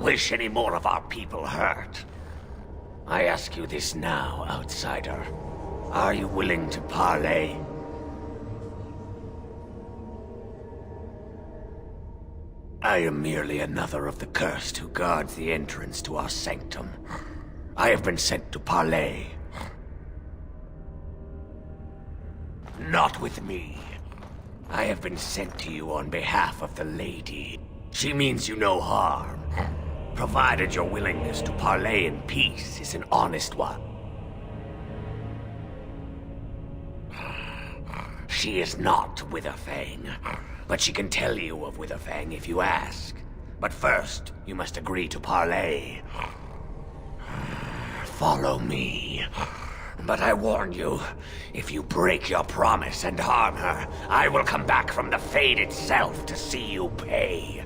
wish any more of our people hurt. I ask you this now, outsider. Are you willing to parley? I am merely another of the cursed who guards the entrance to our sanctum. I have been sent to parley. Not with me. I have been sent to you on behalf of the lady. She means you no harm, provided your willingness to parley in peace is an honest one. She is not Witherfang, but she can tell you of Witherfang if you ask. But first, you must agree to parley. Follow me. But I warn you, if you break your promise and harm her, I will come back from the Fade itself to see you pay.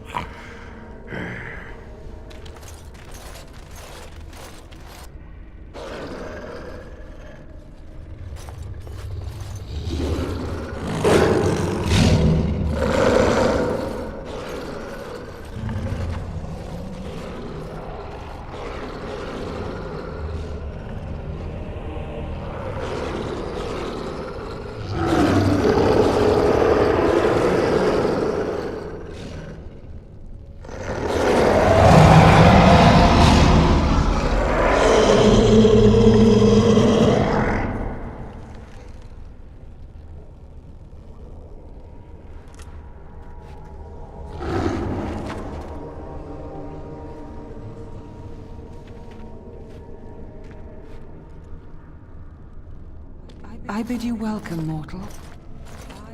I bid you welcome, mortal.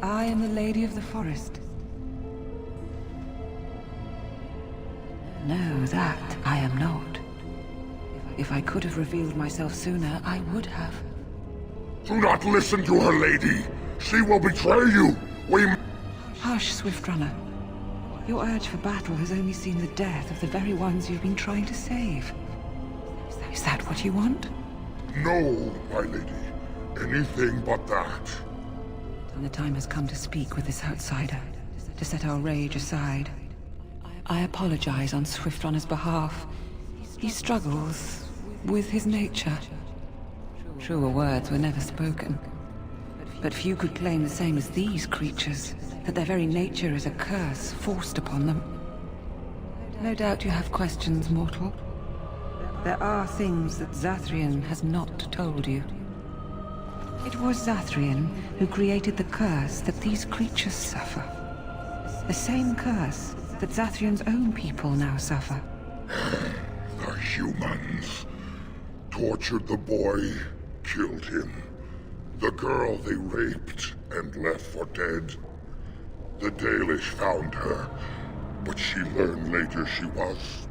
I am the Lady of the Forest. No, that I am not. If I could have revealed myself sooner, I would have. Do not listen to her, lady. She will betray you. Hush, Swiftrunner. Your urge for battle has only seen the death of the very ones you've been trying to save. Is that what you want? No, my lady. Anything but that. And the time has come to speak with this outsider, to set our rage aside. I apologize on Swiftrunner's behalf. He struggles with his nature. Truer words were never spoken. But few could claim the same as these creatures, that their very nature is a curse forced upon them. No doubt you have questions, mortal. There are things that Zathrian has not told you. It was Zathrian who created the curse that these creatures suffer. The same curse that Zathrian's own people now suffer. The humans tortured the boy, killed him. The girl they raped and left for dead. The Dalish found her, but she learned later she was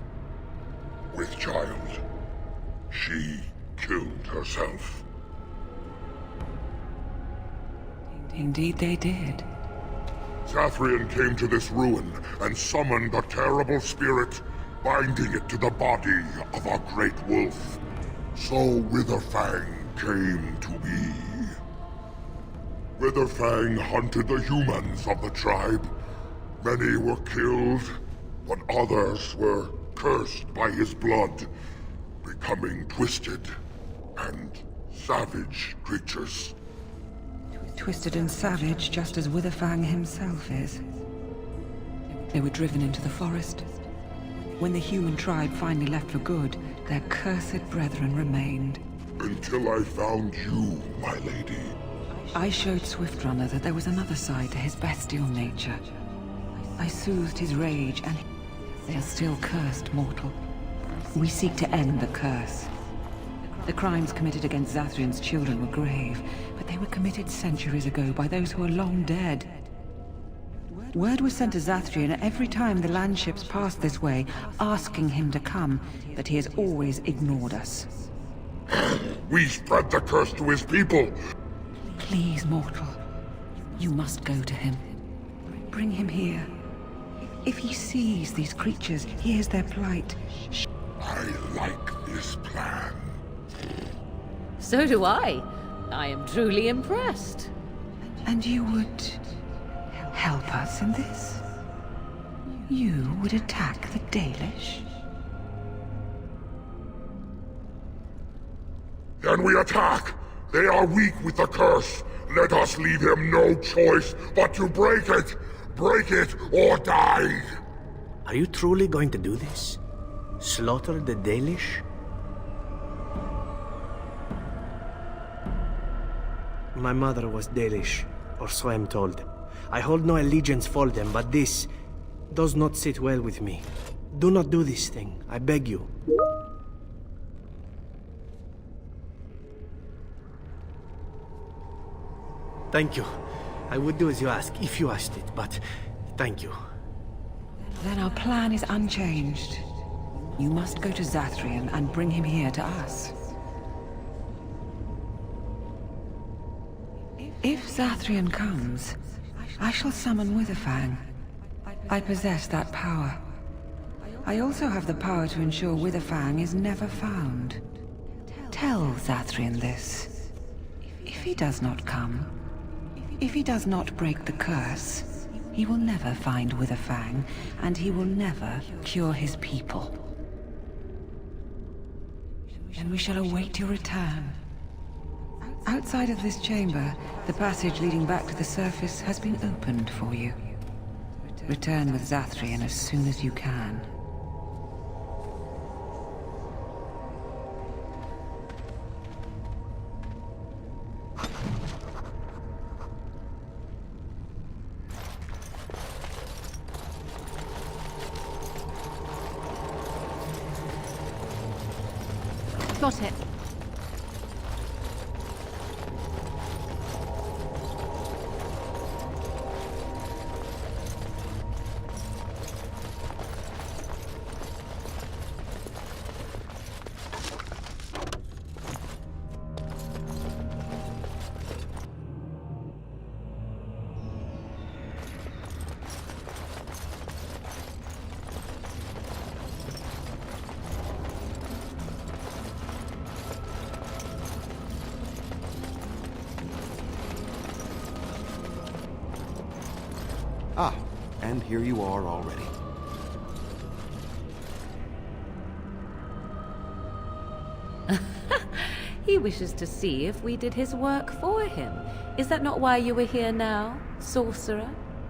with child. She killed herself. Indeed they did. Zathrian came to this ruin and summoned a terrible spirit, binding it to the body of a great wolf. So Witherfang came to be. Witherfang hunted the humans of the tribe. Many were killed, but others were cursed by his blood, becoming twisted and savage creatures. Twisted and savage, just as Witherfang himself is. They were driven into the forest. When the human tribe finally left for good, their cursed brethren remained. Until I found you, my lady. I showed Swiftrunner that there was another side to his bestial nature. I soothed his rage, and they are still cursed, mortal. We seek to end the curse. The crimes committed against Zathrian's children were grave, but they were committed centuries ago by those who are long dead. Word was sent to Zathrian every time the landships passed this way, asking him to come, but he has always ignored us. We spread the curse to his people. Please, mortal. You must go to him. Bring him here. If he sees these creatures, hears their plight. I like this plan. So do I. I am truly impressed. And you would help us in this? You would attack the Dalish? Then we attack! They are weak with the curse! Let us leave him no choice but to break it! Break it or die! Are you truly going to do this? Slaughter the Dalish? My mother was Dalish, or so I'm told. I hold no allegiance for them, but this does not sit well with me. Do not do this thing, I beg you. Thank you. I would do as you ask, if you asked it, but thank you. Then our plan is unchanged. You must go to Zathrian and bring him here to us. If Zathrian comes, I shall summon Witherfang. I possess that power. I also have the power to ensure Witherfang is never found. Tell Zathrian this. If he does not come, if he does not break the curse, he will never find Witherfang, and he will never cure his people. And we shall await your return. Outside of this chamber, the passage leading back to the surface has been opened for you. Return with Zathrian as soon as you can. Got it. Ah, and here you are already. He wishes to see if we did his work for him. Is that not why you were here now, sorcerer?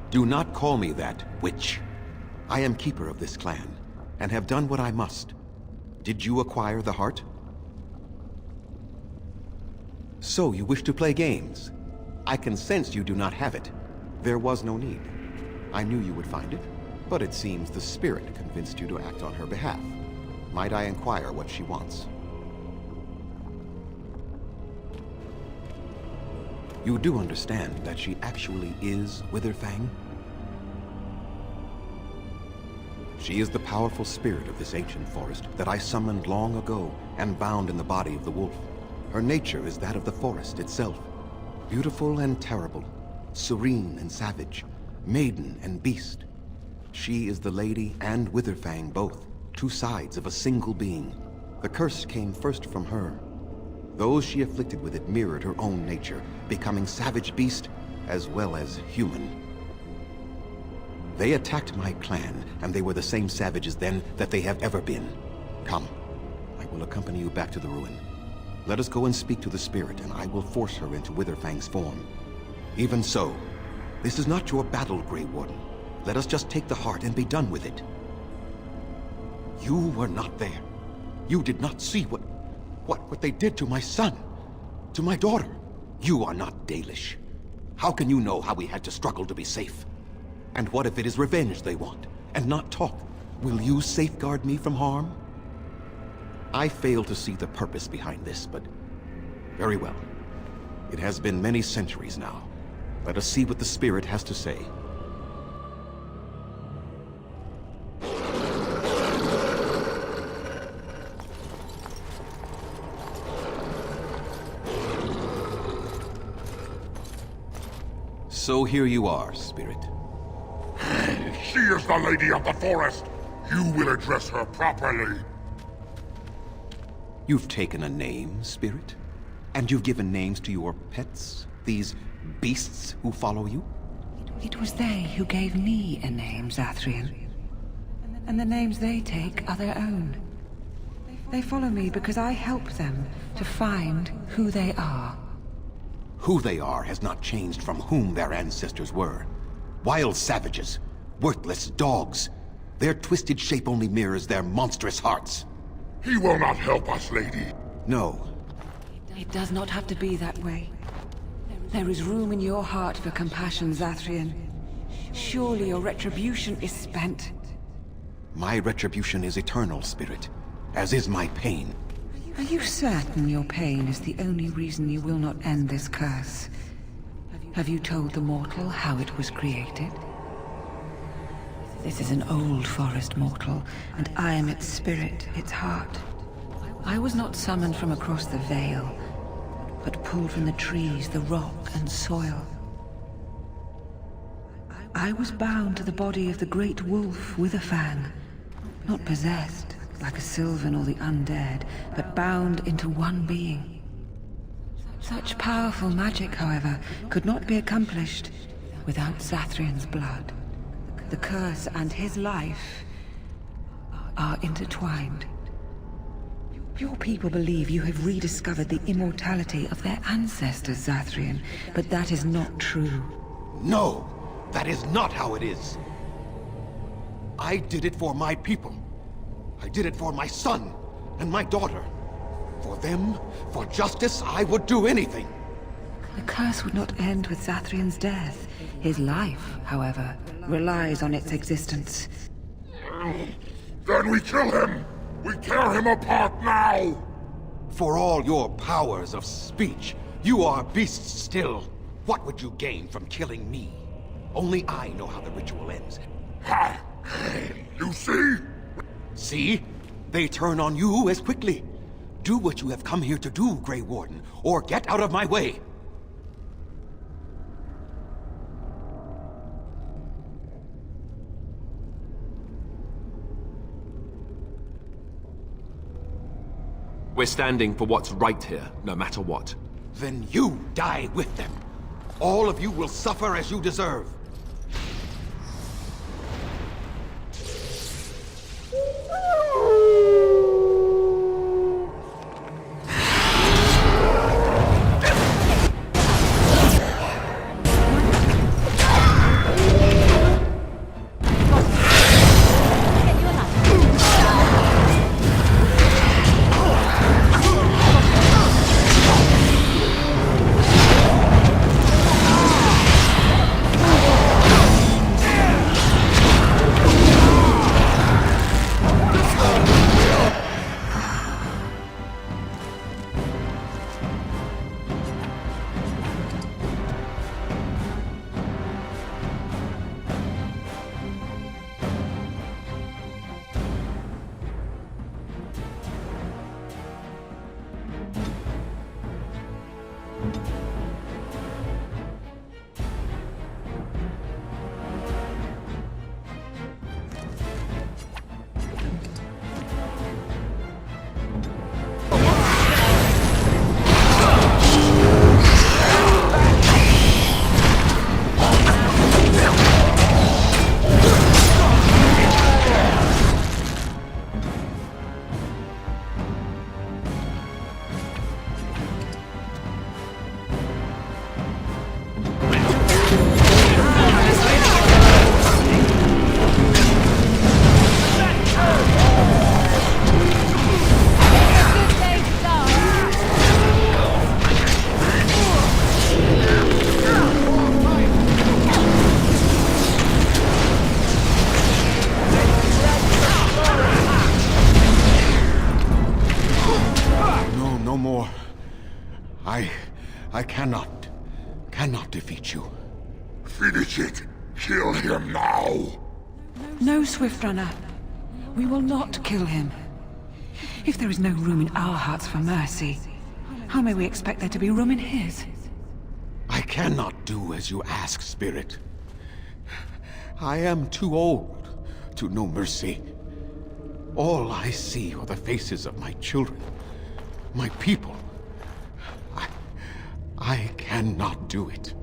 Do not call me that, witch. I am keeper of this clan, and have done what I must. Did you acquire the heart? So you wish to play games? I can sense you do not have it. There was no need. I knew you would find it, but it seems the spirit convinced you to act on her behalf. Might I inquire what she wants? You do understand that she actually is Witherfang? She is the powerful spirit of this ancient forest that I summoned long ago and bound in the body of the wolf. Her nature is that of the forest itself. Beautiful and terrible, serene and savage, maiden and beast. She is the lady and Witherfang both, two sides of a single being. The curse came first from her. Those she afflicted with it mirrored her own nature, becoming savage beast as well as human. They attacked my clan, and they were the same savages then that they have ever been. Come, I will accompany you back to the ruin. Let us go and speak to the spirit, and I will force her into Witherfang's form. Even so, this is not your battle, Grey Warden. Let us just take the heart and be done with it. You were not there. You did not see what they did to my son, to my daughter. You are not Dalish. How can you know how we had to struggle to be safe? And what if it is revenge they want, and not talk? Will you safeguard me from harm? I fail to see the purpose behind this, but very well. It has been many centuries now. Let us see what the spirit has to say. So here you are, spirit. She is the lady of the forest! You will address her properly! You've taken a name, spirit? And you've given names to your pets? These beasts who follow you? It was they who gave me a name, Zathrian. And the names they take are their own. They follow me because I help them to find who they are. Who they are has not changed from whom their ancestors were. Wild savages, worthless dogs. Their twisted shape only mirrors their monstrous hearts. He will not help us, lady. No. It does not have to be that way. There is room in your heart for compassion, Zathrian. Surely your retribution is spent. My retribution is eternal, Spirit, as is my pain. Are you certain your pain is the only reason you will not end this curse? Have you told the mortal how it was created? This is an old forest, mortal, and I am its spirit, its heart. I was not summoned from across the Vale, but pulled from the trees, the rock, and soil. I was bound to the body of the great wolf, Witherfang. Not possessed, like a Sylvan or the undead, but bound into one being. Such powerful magic, however, could not be accomplished without Zathrian's blood. The curse and his life are intertwined. Your people believe you have rediscovered the immortality of their ancestors, Zathrian, but that is not true. No! That is not how it is! I did it for my people. I did it for my son and my daughter. For them, for justice, I would do anything. The curse would not end with Zathrian's death. His life, however, relies on its existence. Then we kill him! We tear him apart now! For all your powers of speech, you are beasts still. What would you gain from killing me? Only I know how the ritual ends. Ha! You see? See? They turn on you as quickly. Do what you have come here to do, Grey Warden, or get out of my way. We're standing for what's right here, no matter what. Then you die with them. All of you will suffer as you deserve. I cannot defeat you. Finish it! Kill him now! No, Swiftrunner. We will not kill him. If there is no room in our hearts for mercy, how may we expect there to be room in his? I cannot do as you ask, Spirit. I am too old to know mercy. All I see are the faces of my children, my people. I cannot do it.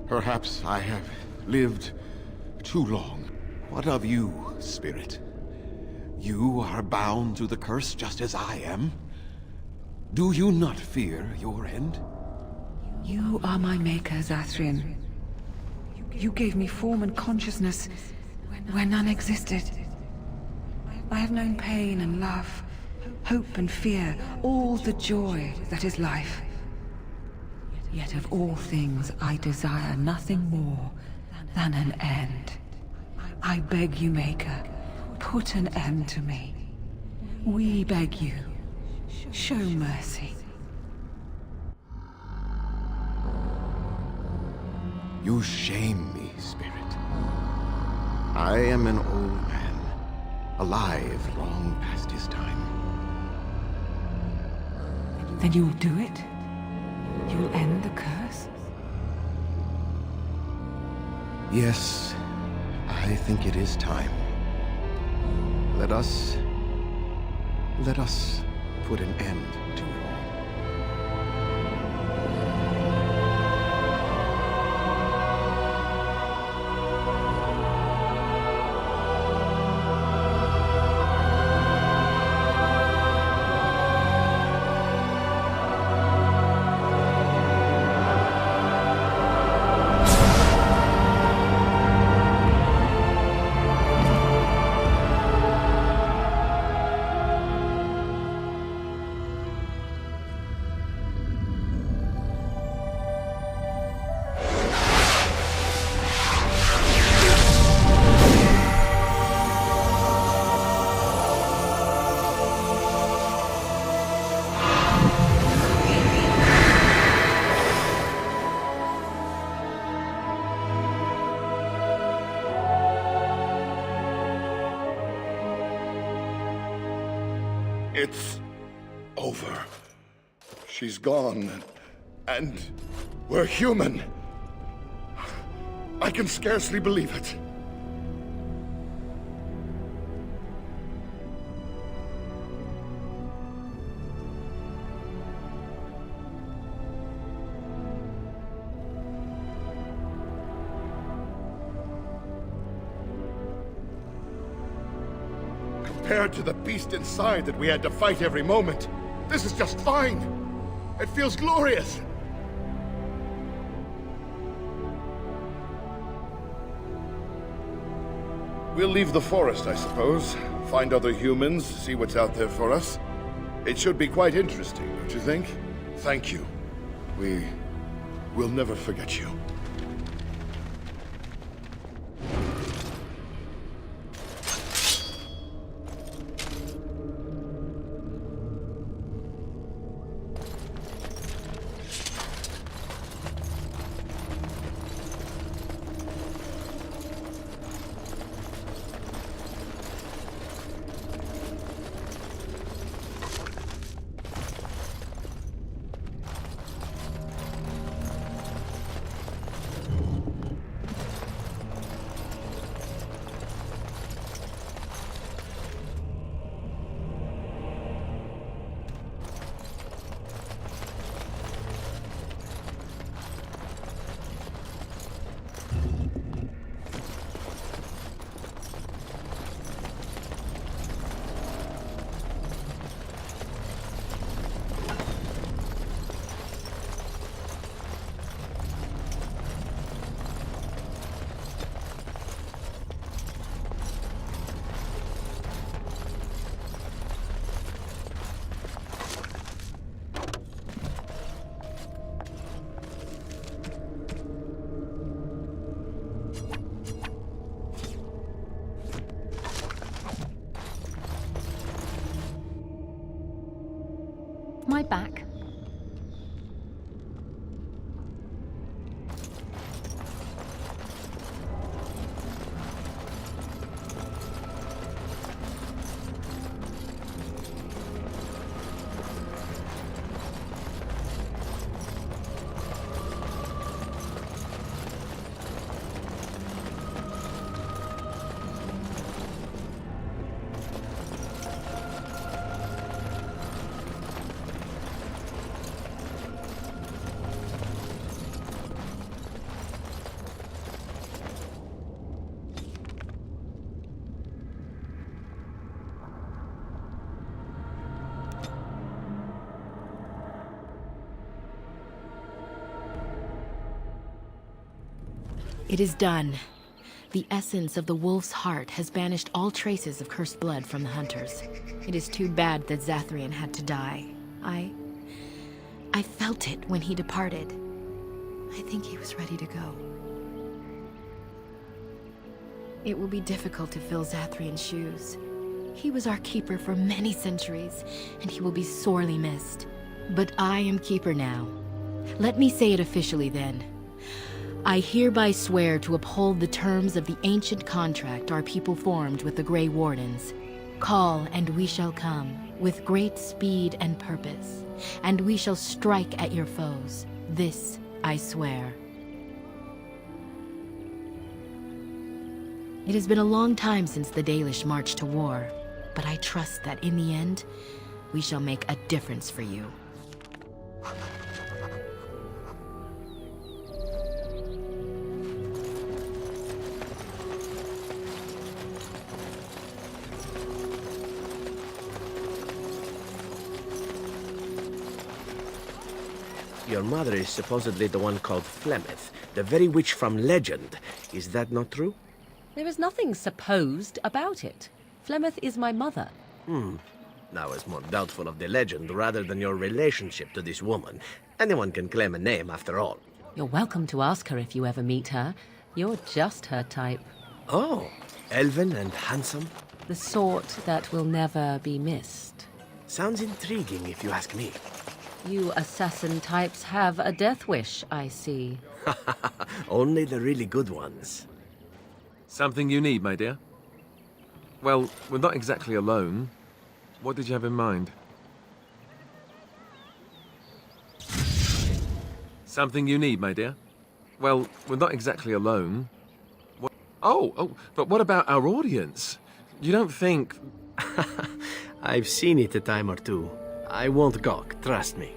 Perhaps I have lived too long. What of you, Spirit? You are bound to the curse just as I am. Do you not fear your end? You are my maker, Zathrian. You gave me form and consciousness where none existed. I have known pain and love, hope and fear, all the joy that is life. Yet of all things I desire nothing more than an end. I beg you, Maker, put an end to me. We beg you, show mercy. You shame me, Spirit. I am an old man, alive long past his time. Then you'll do it? You'll end the curse? Yes, I think it is time. Let us put an end to it all. It's over. She's gone, and we're human. I can scarcely believe it. Compared to the beast inside that we had to fight every moment, this is just fine. It feels glorious. We'll leave the forest, I suppose. Find other humans, see what's out there for us. It should be quite interesting, don't you think? Thank you. We'll never forget you. My back. It is done. The essence of the wolf's heart has banished all traces of cursed blood from the hunters. It is too bad that Zathrian had to die. I felt it when he departed. I think he was ready to go. It will be difficult to fill Zathrian's shoes. He was our keeper for many centuries, and he will be sorely missed. But I am keeper now. Let me say it officially then. I hereby swear to uphold the terms of the ancient contract our people formed with the Grey Wardens. Call, and we shall come, with great speed and purpose, and we shall strike at your foes. This I swear. It has been a long time since the Dalish marched to war, but I trust that in the end, we shall make a difference for you. Your mother is supposedly the one called Flemeth, the very witch from legend. Is that not true? There is nothing supposed about it. Flemeth is my mother. I was more doubtful of the legend rather than your relationship to this woman. Anyone can claim a name, after all. You're welcome to ask her if you ever meet her. You're just her type. Oh, elven and handsome? The sort that will never be missed. Sounds intriguing, if you ask me. You assassin types have a death wish, I see. Only the really good ones. Something you need, my dear? Well, we're not exactly alone. What did you have in mind? Something you need, my dear? Well, we're not exactly alone. What? Oh, but what about our audience? You don't think... I've seen it a time or two. I won't gawk, trust me.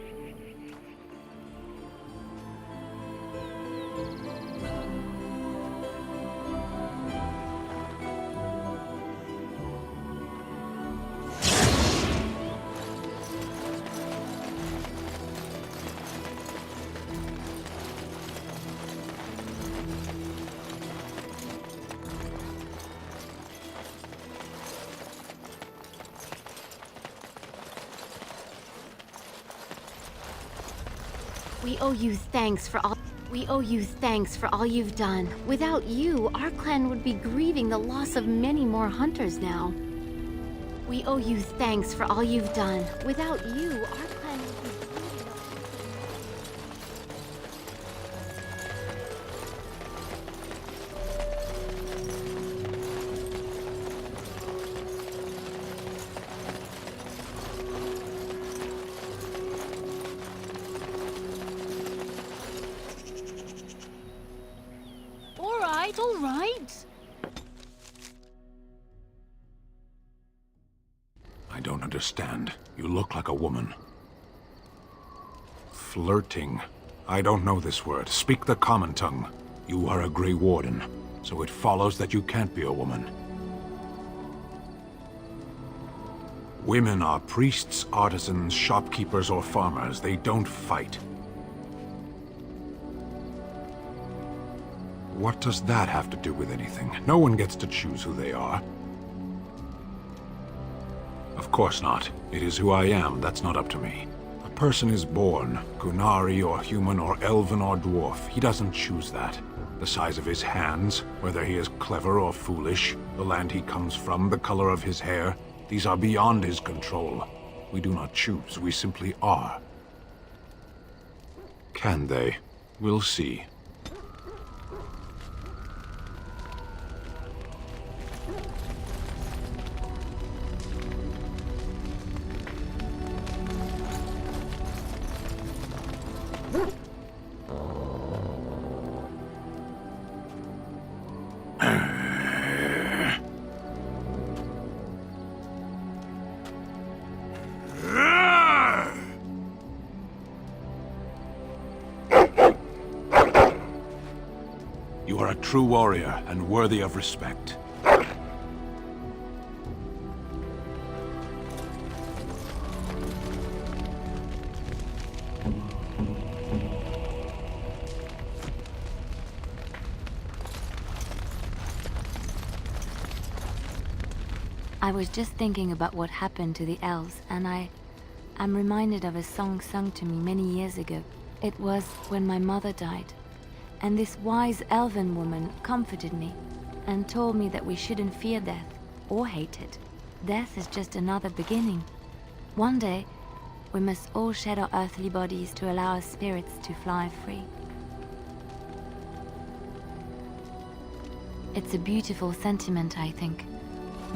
We owe you thanks for all you've done. Without you, our clan would be grieving the loss of many more hunters now. We owe you thanks for all you've done. Without you, our clan would be grieving All right. I don't understand. You look like a woman. Flirting. I don't know this word. Speak the common tongue. You are a Grey Warden, so it follows that you can't be a woman. Women are priests, artisans, shopkeepers, or farmers. They don't fight. What does that have to do with anything? No one gets to choose who they are. Of course not. It is who I am. That's not up to me. A person is born, Gunari or human or elven or dwarf. He doesn't choose that. The size of his hands, whether he is clever or foolish, the land he comes from, the color of his hair, these are beyond his control. We do not choose. We simply are. Can they? We'll see. You are a true warrior and worthy of respect. I was just thinking about what happened to the elves, and I'm reminded of a song sung to me many years ago. It was when my mother died, and this wise elven woman comforted me and told me that we shouldn't fear death or hate it. Death is just another beginning. One day, we must all shed our earthly bodies to allow our spirits to fly free. It's a beautiful sentiment, I think.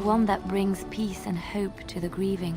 One that brings peace and hope to the grieving.